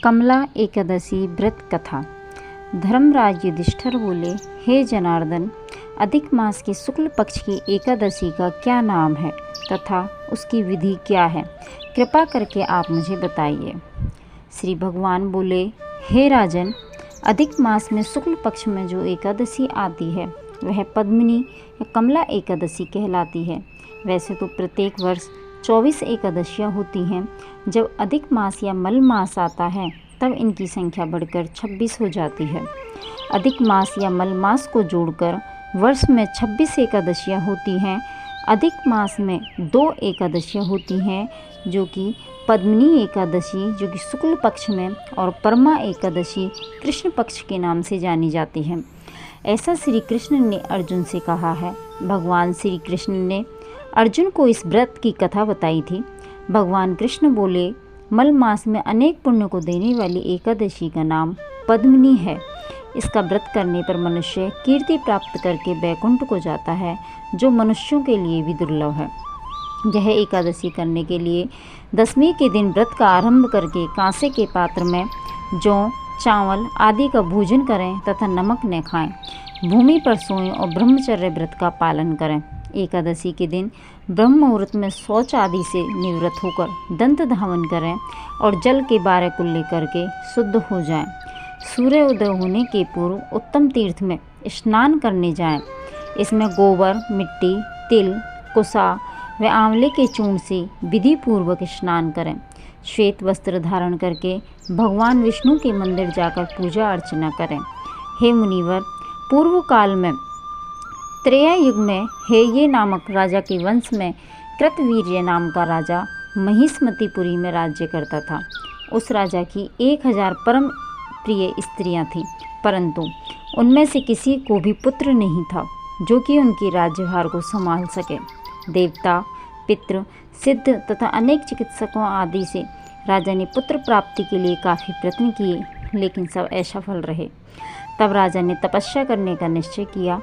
कमला एकादशी व्रत कथा। धर्मराज युधिष्ठिर बोले, हे जनार्दन, अधिक मास के शुक्ल पक्ष की एकादशी का क्या नाम है तथा उसकी विधि क्या है? कृपा करके आप मुझे बताइए। श्री भगवान बोले, हे राजन, अधिक मास में शुक्ल पक्ष में जो एकादशी आती है वह पद्मिनी या कमला एकादशी कहलाती है। वैसे तो प्रत्येक वर्ष 24 एकादशियाँ होती हैं। जब अधिक मास या मल मास आता है तब इनकी संख्या बढ़कर 26 हो जाती है। अधिक मास या मल मास को जोड़कर वर्ष में 26 एकादशियाँ होती हैं। अधिक मास में 2 एकादशियाँ होती हैं जो कि पद्मिनी एकादशी जो कि शुक्ल पक्ष में और परमा एकादशी कृष्ण पक्ष के नाम से जानी जाती है। ऐसा श्री कृष्ण ने अर्जुन से कहा है। भगवान श्री कृष्ण ने अर्जुन को इस व्रत की कथा बताई थी। भगवान कृष्ण बोले, मल मास में अनेक पुण्य को देने वाली एकादशी का नाम पद्मिनी है। इसका व्रत करने पर मनुष्य कीर्ति प्राप्त करके वैकुंठ को जाता है, जो मनुष्यों के लिए भी दुर्लभ है। यह एकादशी करने के लिए दशमी के दिन व्रत का आरंभ करके कांसे के पात्र में जौ, चावल आदि का भोजन करें तथा नमक न खाएं, भूमि पर सोएं और ब्रह्मचर्य व्रत का पालन करें। एकादशी के दिन ब्रह्म मुहूर्त में शौच आदि से निवृत्त होकर दंत धावन करें और जल के 12 कुल्ले करके शुद्ध हो जाएं। सूर्योदय होने के पूर्व उत्तम तीर्थ में स्नान करने जाएं। इसमें गोबर, मिट्टी, तिल, कुसा व आंवले के चूर्ण से विधि पूर्वक स्नान करें। श्वेत वस्त्र धारण करके भगवान विष्णु के मंदिर जाकर पूजा अर्चना करें। हे मुनिवर, पूर्व काल में त्रेता युग में हेये नामक राजा के वंश में कृतवीर्य नाम का राजा महिष्मतिपुरी में राज्य करता था। उस राजा की 1000 परम प्रिय स्त्रियां थीं, परंतु उनमें से किसी को भी पुत्र नहीं था जो कि उनकी राज्यभार को संभाल सके। देवता, पितृ, सिद्ध तथा अनेक चिकित्सकों आदि से राजा ने पुत्र प्राप्ति के लिए काफ़ी प्रयत्न किए, लेकिन सब असफल रहे। तब राजा ने तपस्या करने का निश्चय किया।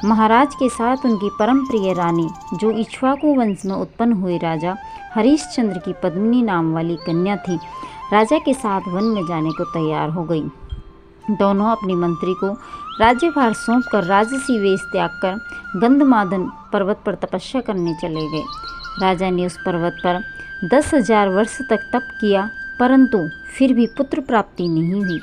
महाराज के साथ उनकी परम प्रिय रानी, जो इक्ष्वाकु वंश में उत्पन्न हुए राजा हरिश्चंद्र की पद्मिनी नाम वाली कन्या थी, राजा के साथ वन में जाने को तैयार हो गई। दोनों अपने मंत्री को राज्यभार सौंपकर राजसी वेश त्याग कर गंधमादन पर्वत पर तपस्या करने चले गए। राजा ने उस पर्वत पर 10,000 वर्ष तक तप किया, परंतु फिर भी पुत्र प्राप्ति नहीं हुई।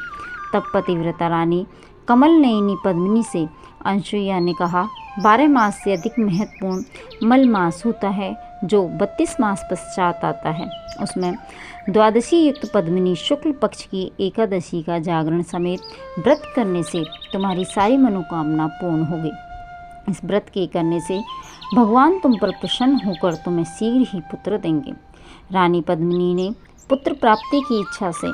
तब पतिव्रता रानी कमल नयनी पद्मिनी से अनसुईया ने कहा, 12 मास से अधिक महत्वपूर्ण मल मास होता है जो 32 मास पश्चात आता है। उसमें द्वादशी युक्त पद्मिनी शुक्ल पक्ष की एकादशी का जागरण समेत व्रत करने से तुम्हारी सारी मनोकामना पूर्ण होगी। इस व्रत के करने से भगवान तुम पर प्रसन्न होकर तुम्हें शीघ्र ही पुत्र देंगे। रानी पद्मिनी ने पुत्र प्राप्ति की इच्छा से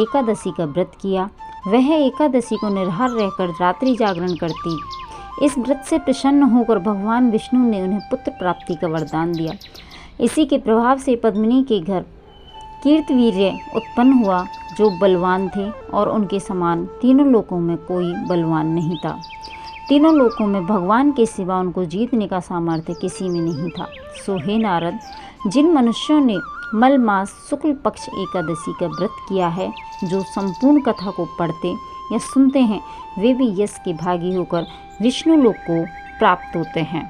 एकादशी का व्रत किया। वह एकादशी को निराहार रहकर रात्रि जागरण करती। इस व्रत से प्रसन्न होकर भगवान विष्णु ने उन्हें पुत्र प्राप्ति का वरदान दिया। इसी के प्रभाव से पद्मिनी के घर कीर्तवीर्य उत्पन्न हुआ, जो बलवान थे और उनके समान तीनों लोकों में कोई बलवान नहीं था। तीनों लोकों में भगवान के सिवा उनको जीतने का सामर्थ्य किसी में नहीं था। सो हे नारद, जिन मनुष्यों ने मल मास शुक्ल पक्ष एकादशी का व्रत किया है, जो संपूर्ण कथा को पढ़ते या सुनते हैं, वे भी यश के भागी होकर विष्णु लोक को प्राप्त होते हैं।